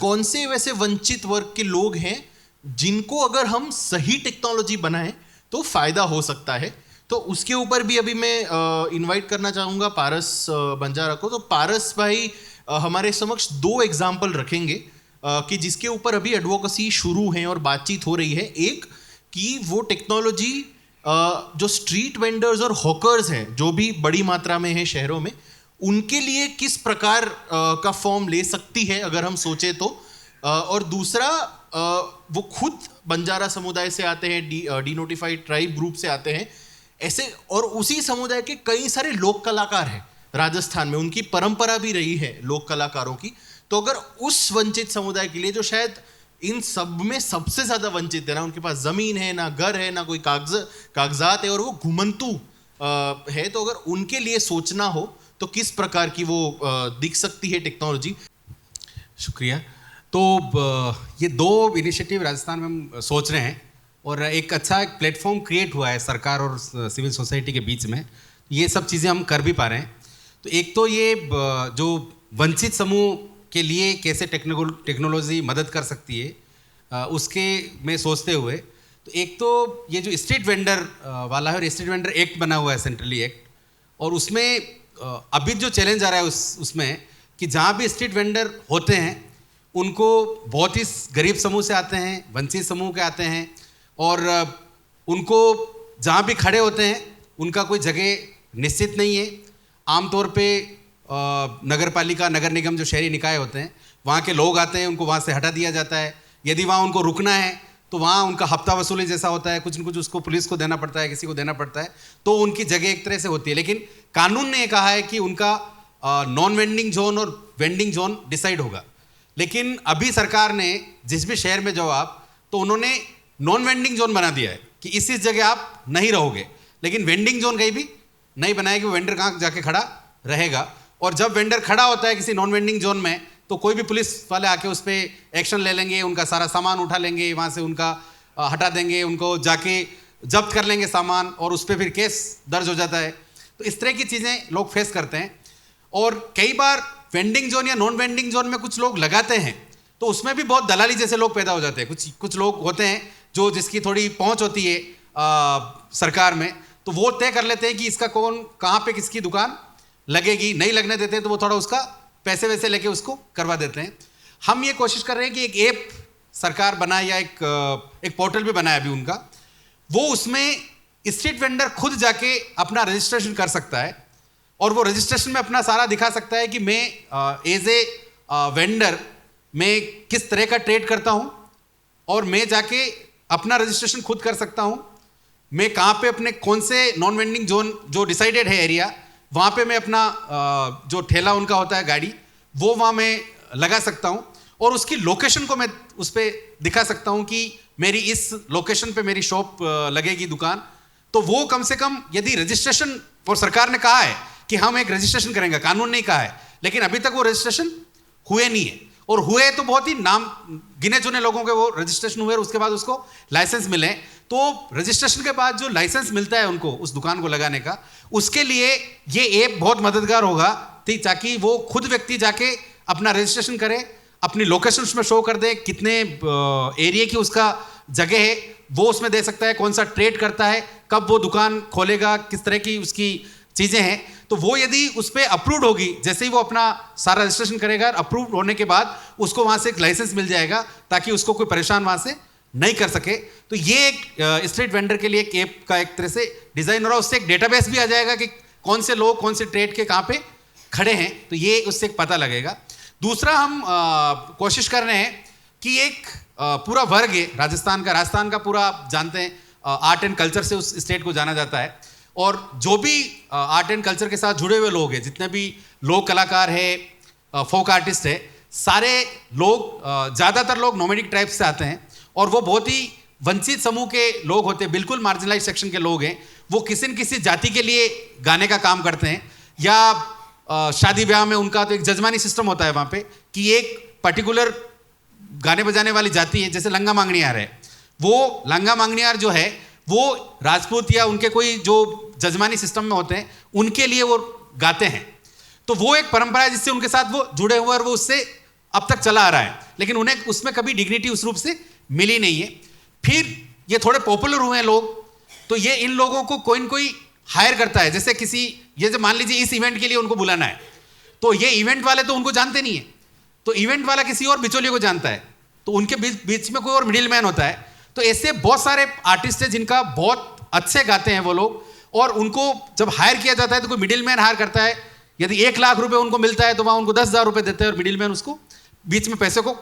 कौन से वैसे वंचित वर्ग के लोग हैं जिनको अगर हम सही टेक्नोलॉजी बनाएं तो फायदा हो सकता है? तो उसके ऊपर भी अभी मैं इनवाइट करना चाहूँगा पारस बंजारा को। तो पारस भाई हमारे समक्ष 2 एग्जाम्पल रखेंगे कि जिसके ऊपर अभी एडवोकेसी शुरू है और बातचीत हो रही है। एक कि वो टेक्नोलॉजी जो स्ट्रीट वेंडर्स और हॉकर्स हैं जो भी बड़ी मात्रा में हैं शहरों में, उनके लिए किस प्रकार का फॉर्म ले सकती है अगर हम सोचें तो। और दूसरा वो खुद बंजारा समुदाय से आते हैं, डिनोटिफाइड ट्राइब ग्रुप से आते हैं ऐसे, और उसी समुदाय के कई सारे लोक कलाकार हैं राजस्थान में, उनकी परंपरा भी रही है लोक कलाकारों की। तो अगर उस वंचित समुदाय के लिए जो शायद इन सब में सबसे ज्यादा वंचित है, ना उनके पास जमीन है, ना घर है, ना कोई कागजात है, और वो घुमंतु है, तो अगर उनके लिए सोचना हो तो किस प्रकार की वो दिख सकती है टेक्नोलॉजी? शुक्रिया। तो ये 2 इनिशिएटिव राजस्थान में हम सोच रहे हैं और एक अच्छा एक प्लेटफॉर्म क्रिएट हुआ है सरकार और सिविल सोसाइटी के बीच में। ये सब चीज़ें हम कर भी पा रहे हैं। तो एक तो ये जो वंचित समूह के लिए कैसे टेक्नोलॉजी मदद कर सकती है उसके में सोचते हुए, तो एक तो ये जो स्ट्रीट वेंडर वाला है, और स्ट्रीट वेंडर एक्ट बना हुआ है सेंट्रली एक्ट, और उसमें अभी जो चैलेंज आ रहा है उसमें कि जहाँ भी स्ट्रीट वेंडर होते हैं उनको बहुत ही गरीब समूह से आते हैं, वंचित समूह के आते हैं, और उनको जहाँ भी खड़े होते हैं उनका कोई जगह निश्चित नहीं है। आमतौर पे नगर पालिका, नगर निगम जो शहरी निकाय होते हैं वहाँ के लोग आते हैं, उनको वहाँ से हटा दिया जाता है। यदि वहाँ उनको रुकना है तो वहाँ उनका हफ्ता वसूली जैसा होता है, कुछ न कुछ उसको पुलिस को देना पड़ता है, किसी को देना पड़ता है, तो उनकी जगह एक तरह से होती है। लेकिन कानून ने कहा है कि उनका नॉन वेंडिंग जोन और वेंडिंग जोन डिसाइड होगा। लेकिन अभी सरकार ने जिस भी शहर में जाओ आप, तो उन्होंने नॉन वेंडिंग जोन बना दिया है कि इस जगह आप नहीं रहोगे, लेकिन वेंडिंग जोन कहीं भी नहीं बनाया कि वो वेंडर कहाँ जाके खड़ा रहेगा। और जब वेंडर खड़ा होता है किसी नॉन वेंडिंग जोन में, तो कोई भी पुलिस वाले आके उस पर एक्शन ले लेंगे, उनका सारा सामान उठा लेंगे, वहाँ से उनका हटा देंगे, उनको जाके जब्त कर लेंगे सामान, और उस पर फिर केस दर्ज हो जाता है। तो इस तरह की चीज़ें लोग फेस करते हैं। और कई बार वेंडिंग जोन या नॉन वेंडिंग जोन में कुछ लोग लगाते हैं, तो उसमें भी बहुत दलाली जैसे लोग पैदा हो जाते हैं। कुछ लोग होते हैं जो जिसकी थोड़ी पहुँच होती है सरकार में, तो वो तय कर लेते हैं कि इसका कौन कहाँ पे किसकी दुकान लगेगी। नहीं लगने देते हैं तो वो थोड़ा उसका पैसे वैसे लेके उसको करवा देते हैं। हम ये कोशिश कर रहे हैं कि एक ऐप सरकार बनाए या एक पोर्टल भी बनाया अभी उनका, वो उसमें स्ट्रीट वेंडर खुद जाके अपना रजिस्ट्रेशन कर सकता है, और वो रजिस्ट्रेशन में अपना सारा दिखा सकता है कि मैं एज ए वेंडर मैं किस तरह का ट्रेड करता हूँ, और मैं जाके अपना रजिस्ट्रेशन खुद कर सकता हूँ। मैं कहाँ पे अपने कौन से नॉन वेंडिंग जोन जो डिसाइडेड है एरिया, वहाँ पे मैं अपना जो ठेला उनका होता है गाड़ी, वो वहाँ मैं लगा सकता हूँ, और उसकी लोकेशन को मैं उस पर दिखा सकता हूँ कि मेरी इस लोकेशन पे मेरी शॉप लगेगी दुकान। तो वो कम से कम यदि रजिस्ट्रेशन, और सरकार ने कहा है कि हम एक रजिस्ट्रेशन करेंगे, कानून नहीं कहा है, लेकिन अभी तक वो रजिस्ट्रेशन हुए नहीं है, और हुए तो बहुत ही नाम गिने चुने लोगों के वो रजिस्ट्रेशन हुए और उसके बाद उसको लाइसेंस मिले। तो रजिस्ट्रेशन के बाद जो लाइसेंस मिलता है उनको उस दुकान को लगाने का, उसके लिए ये ऐप बहुत मददगार होगा, ताकि वो खुद व्यक्ति जाके अपना रजिस्ट्रेशन करे, अपनी लोकेशन उसमें शो कर दे, कितने एरिया की उसका जगह है वो उसमें दे सकता है, कौन सा ट्रेड करता है, कब वो दुकान खोलेगा, किस तरह की उसकी चीज़ें हैं। तो वो यदि उस पर अप्रूव्ड होगी, जैसे ही वो अपना सारा रजिस्ट्रेशन करेगा, अप्रूव्ड होने के बाद उसको वहाँ से एक लाइसेंस मिल जाएगा, ताकि उसको कोई परेशान वहाँ से नहीं कर सके। तो ये एक स्ट्रीट वेंडर के लिए एक ऐप का एक तरह से डिज़ाइन हो रहा है। उससे एक डेटाबेस भी आ जाएगा कि कौन से लोग कौन से ट्रेड के कहाँ पे खड़े हैं, तो ये उससे एक पता लगेगा। दूसरा हम कोशिश कर रहे हैं कि एक पूरा वर्ग है राजस्थान का पूरा आप जानते हैं आर्ट एंड कल्चर से उस स्टेट को जाना जाता है, और जो भी आर्ट एंड कल्चर के साथ जुड़े हुए लोग हैं, जितने भी लोक कलाकार है, फोक आर्टिस्ट है, सारे लोग ज़्यादातर लोग नोमैडिक ट्राइब से आते हैं, और वो बहुत ही वंचित समूह के लोग होते हैं, बिल्कुल मार्जिनलाइज सेक्शन के लोग हैं। वो किसी न किसी जाति के लिए गाने का काम करते हैं, या शादी ब्याह में उनका तो एक जजमानी सिस्टम होता है वहाँ पे कि एक पर्टिकुलर गाने बजाने वाली जाति है, जैसे लंगा मांगनियार है, वो लंगा मांगनियार जो है वो राजपूत या उनके कोई जो जजमानी सिस्टम में होते हैं उनके लिए वो गाते हैं। तो वो एक परंपरा है जिससे उनके साथ वो जुड़े हुए और वो उससे अब तक चला आ रहा है। लेकिन उन्हें उसमें कभी डिग्निटी उस रूप से मिली नहीं है। फिर ये थोड़े पॉपुलर हुए हैं लोग, तो ये इन लोगों को कोई न कोई हायर करता है। जैसे किसी, ये जो मान लीजिए इस इवेंट के लिए उनको बुलाना है, तो ये इवेंट वाले तो उनको जानते नहीं है, तो इवेंट वाला किसी और बिचौलिए को जानता है, तो उनके बीच में कोई और मिडिल मैन होता है। तो ऐसे बहुत सारे आर्टिस्ट हैं जिनका बहुत अच्छे गाते हैं वो लोग, और उनको जब हायर किया जाता है तो कोई मिडिल मैन हायर करता है। यदि 1 लाख रुपए उनको मिलता है तो वहाँ उनको 10,000 रुपये देते हैं और मिडिल मैन उसको बीच में पैसे को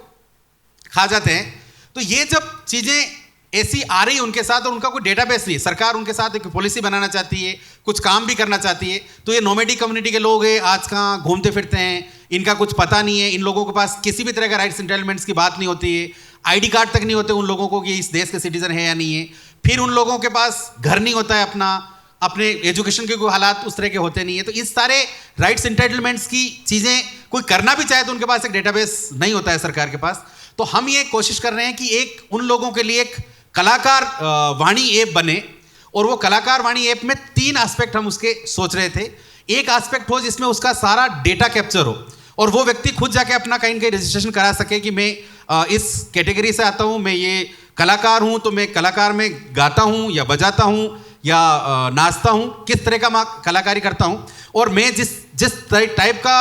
खा जाते हैं। तो ये जब चीज़ें ऐसी आ रही उनके साथ और उनका कोई डेटाबेस नहीं, सरकार उनके साथ एक पॉलिसी बनाना चाहती है, कुछ काम भी करना चाहती है, तो ये नोमैडिक कम्युनिटी के लोग हैं, आज कहाँ घूमते फिरते हैं, इनका कुछ पता नहीं है, इन लोगों के पास किसी भी तरह का राइट्स एंटाइटलमेंट्स की बात नहीं होती है, आईडी कार्ड तक नहीं होते उन लोगों को कि इस देश के सिटीजन है या नहीं है। फिर उन लोगों के पास घर नहीं होता है अपना, अपने एजुकेशन के कोई हालात उस तरह के होते नहीं है। तो इस सारे राइट्स एंटाइटलमेंट्स की चीज़ें कोई करना भी चाहे तो उनके पास एक डेटाबेस नहीं होता है सरकार के पास। तो हम ये कोशिश कर रहे हैं कि एक उन लोगों के लिए एक कलाकार वाणी ऐप बने, और वो कलाकार वाणी ऐप में 3 एस्पेक्ट हम उसके सोच रहे थे। एक एस्पेक्ट हो जिसमें उसका सारा डेटा कैप्चर हो और वो व्यक्ति खुद जाके अपना कहीं न कहीं रजिस्ट्रेशन करा सके कि मैं इस कैटेगरी से आता हूँ, मैं ये कलाकार हूँ, तो मैं कलाकार में गाता हूँ या बजाता हूँ या नाचता हूँ, किस तरह का मैं कलाकारी करता हूँ, और मैं जिस टाइप का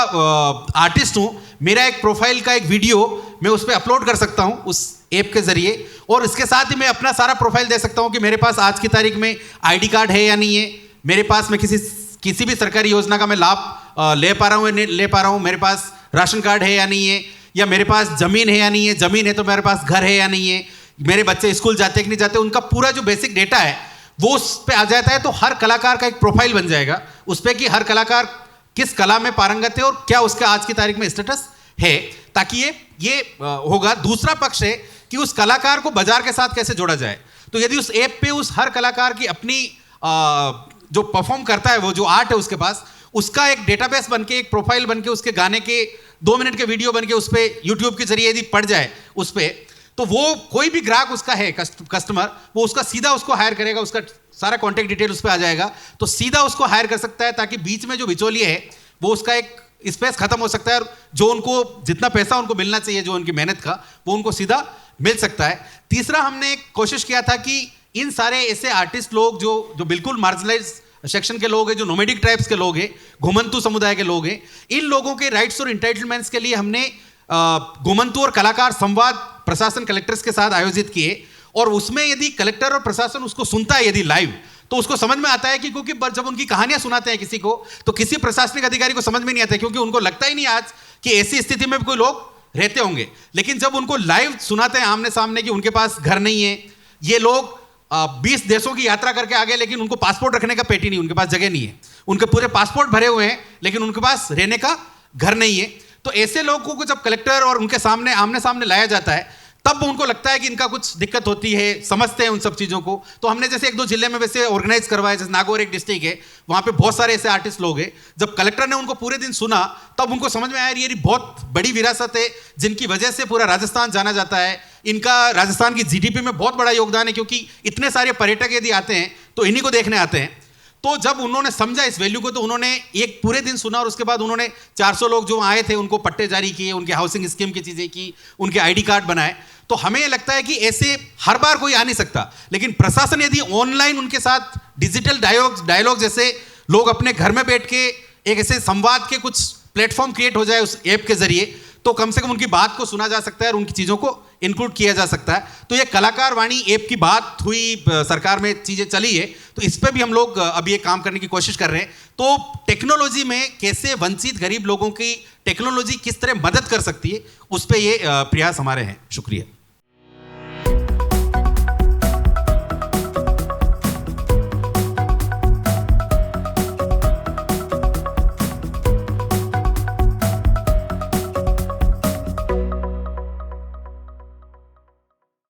आर्टिस्ट हूँ, मेरा एक प्रोफाइल का एक वीडियो मैं उस पर अपलोड कर सकता हूँ उस ऐप के ज़रिए, और इसके साथ ही मैं अपना सारा प्रोफाइल दे सकता हूँ कि मेरे पास आज की तारीख में आईडी कार्ड है या नहीं है, मेरे पास मैं किसी भी सरकारी योजना का मैं लाभ ले पा रहा हूँ या नहीं ले पा रहा हूँ, मेरे पास राशन कार्ड है या नहीं है, या मेरे पास ज़मीन है या नहीं है, ज़मीन है तो मेरे पास घर है या नहीं है, मेरे बच्चे स्कूल जाते कि नहीं जाते, उनका पूरा जो बेसिक डेटा है वो उस पर आ जाता है। तो हर कलाकार का एक प्रोफाइल बन जाएगा उस पर कि हर कलाकार किस कला में पारंगत है और क्या उसका आज की तारीख में स्टेटस है, ताकि ये होगा। दूसरा पक्ष है कि उस कलाकार को बाजार के साथ कैसे जोड़ा जाए। तो यदि उस ऐप पे उस हर कलाकार की अपनी जो परफॉर्म करता है, वो जो आर्ट है उसके पास, उसका एक डेटाबेस बन के, एक प्रोफाइल बन के, उसके गाने के 2 मिनट के वीडियो बन के उस पर यूट्यूब के जरिए यदि पड़ जाए उस पर, तो वो कोई भी ग्राहक उसका है कस्टमर, वो उसका सीधा उसको हायर करेगा, उसका सारा कॉन्टैक्ट डिटेल उस पर आ जाएगा, तो सीधा उसको हायर कर सकता है, ताकि बीच में जो बिचौलिए है वो उसका एक स्पेस खत्म हो सकता है, और जो उनको जितना पैसा उनको मिलना चाहिए जो उनकी मेहनत का, वो उनको सीधा मिल सकता है। तीसरा, हमने एक कोशिश किया था कि इन सारे ऐसे आर्टिस्ट लोग जो बिल्कुल मार्जिनलाइज सेक्शन के लोग हैं, जो नोमैडिक ट्राइब्स के लोग हैं, घुमंतू समुदाय के लोग हैं, इन लोगों के राइट्स और इंटाइटलमेंट्स के लिए हमने घुमंतू और कलाकार संवाद प्रशासन कलेक्टर्स के साथ आयोजित किए, और उसमें यदि कलेक्टर और प्रशासन उसको सुनता है यदि लाइव, तो उसको समझ में आता है कि क्योंकि जब उनकी कहानियां सुनाते हैं किसी को, तो किसी प्रशासनिक अधिकारी को समझ में नहीं आता है, क्योंकि उनको लगता ही नहीं आज कि ऐसी स्थिति में भी कोई लोग रहते होंगे। लेकिन जब उनको लाइव सुनाते हैं आमने सामने कि उनके पास घर नहीं है, ये लोग 20 देशों की यात्रा करके आ गए, लेकिन उनको पासपोर्ट रखने का पेटी नहीं, उनके पास जगह नहीं है, उनके पूरे पासपोर्ट भरे हुए हैं लेकिन उनके पास रहने का घर नहीं है। तो ऐसे लोगों को जब कलेक्टर और उनके सामने आमने सामने लाया जाता है, तब उनको लगता है कि इनका कुछ दिक्कत होती है, समझते हैं उन सब चीज़ों को। तो हमने जैसे 1-2 जिले में वैसे ऑर्गेनाइज करवाया, जैसे नागौर एक डिस्ट्रिक्ट है, वहाँ पे बहुत सारे ऐसे आर्टिस्ट लोग हैं। जब कलेक्टर ने उनको पूरे दिन सुना, तब उनको समझ में आया ये बहुत बड़ी विरासत है, जिनकी वजह से पूरा राजस्थान जाना जाता है, इनका राजस्थान की जीडीपी में बहुत बड़ा योगदान है, क्योंकि इतने सारे पर्यटक यदि आते हैं तो इन्हीं को देखने आते हैं। तो जब उन्होंने समझा इस वैल्यू को, तो उन्होंने एक पूरे दिन सुना, और उसके बाद उन्होंने 400 लोग जो आए थे उनको पट्टे जारी किए, उनके हाउसिंग स्कीम की चीज़ें की, उनके आईडी कार्ड बनाए। तो हमें ये लगता है कि ऐसे हर बार कोई आ नहीं सकता, लेकिन प्रशासन यदि ऑनलाइन उनके साथ डिजिटल डायलॉग जैसे लोग अपने घर में बैठ के एक ऐसे संवाद के कुछ प्लेटफॉर्म क्रिएट हो जाए उस ऐप के जरिए, तो कम से कम उनकी बात को सुना जा सकता है और उनकी चीज़ों को इंक्लूड किया जा सकता है। तो ये कलाकार वाणी ऐप की बात हुई, सरकार में चीज़ें चली है, तो इस पर भी हम लोग अभी एक काम करने की कोशिश कर रहे हैं। तो टेक्नोलॉजी में कैसे वंचित गरीब लोगों की टेक्नोलॉजी किस तरह मदद कर सकती है, उस पर ये प्रयास हमारे हैं। शुक्रिया।